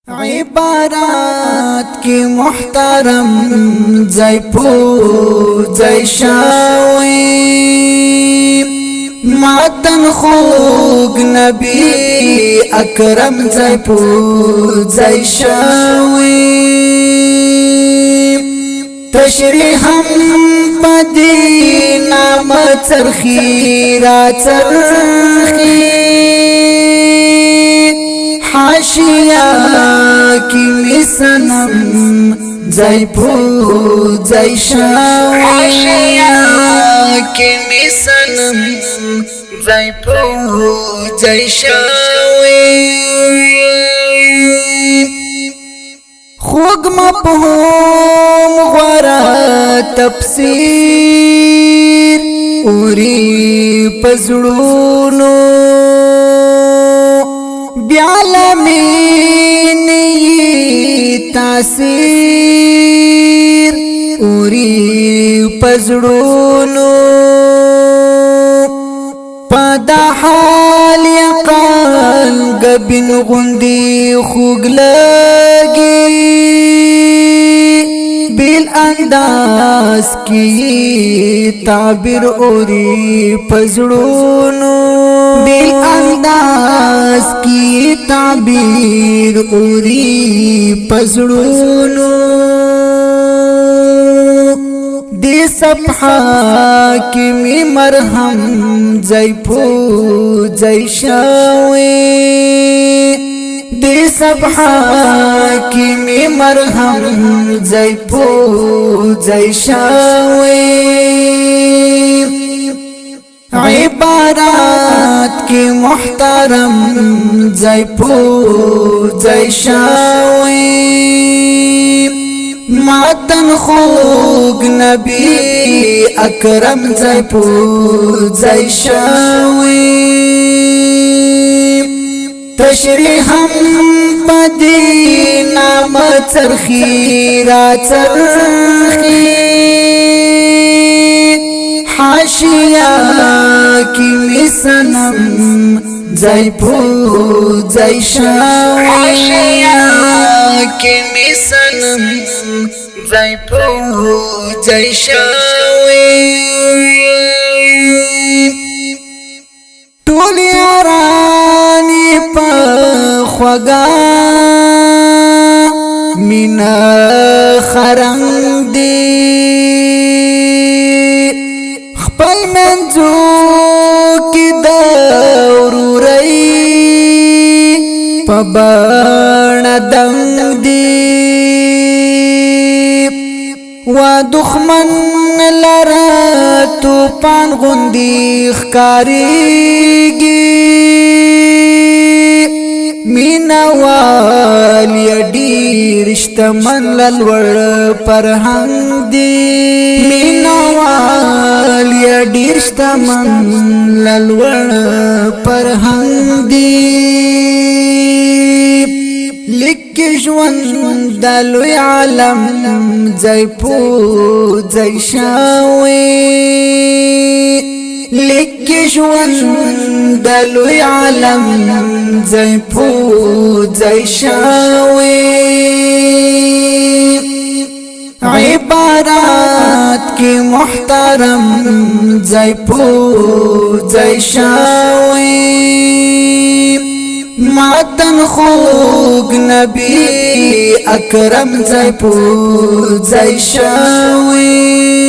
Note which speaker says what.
Speaker 1: عبارات کی محترم زی پو زی شاوی ماتن خوگ نبی اکرم زی پو زی شاوی تشریحم پدی نام چرخی را چرخی حاشیہ کی مسنم زی پو زی شاوی حاشیہ کی مسنم زی پو زی شاوی خوگ مفہوم غورا تفسیر اوری پزړونو بیالمین تاثیر اوری پزړونو پدا حال یقال گبن غندی خوگ لگی بیل انداز کی تعبیر اوری پزړونو بیل انداز کی تعبیر اوری پزړونو دی صفحہ کی می مرہم زی پو زی شاوی دی صفحہ کی می مرہم زی پو زی شاوی عبارات کی محترم زی پو زی شاوی ماتن خوگ نبی اکرم زی پو زی شاوی تشریحم پدی نام چرخی را چرخی حاشیہ کی مسنم زی پو زی شاوی حاشیہ کی مسنم زی پو زی شاوی ټول یارانی په خوږه مینا خرنګ دی خپل منځو کې د ورورۍ په بڼه دنګ دی و دښمن لره توپان غوندې ښکارېږي مینا وال یا ډېر شتمن لوړ فرهنګ دی مینا وال یا ډېر شتمن لوړ فرهنګ دی لیک ژوند د لوی عالم زی پو زی شاوی لیک ژوند د لوی عالم زی پو زی شاوی عبارات کی محترم زی پو زی شاوی ماتن خوگ نبی اکرم زی پو زی شاوی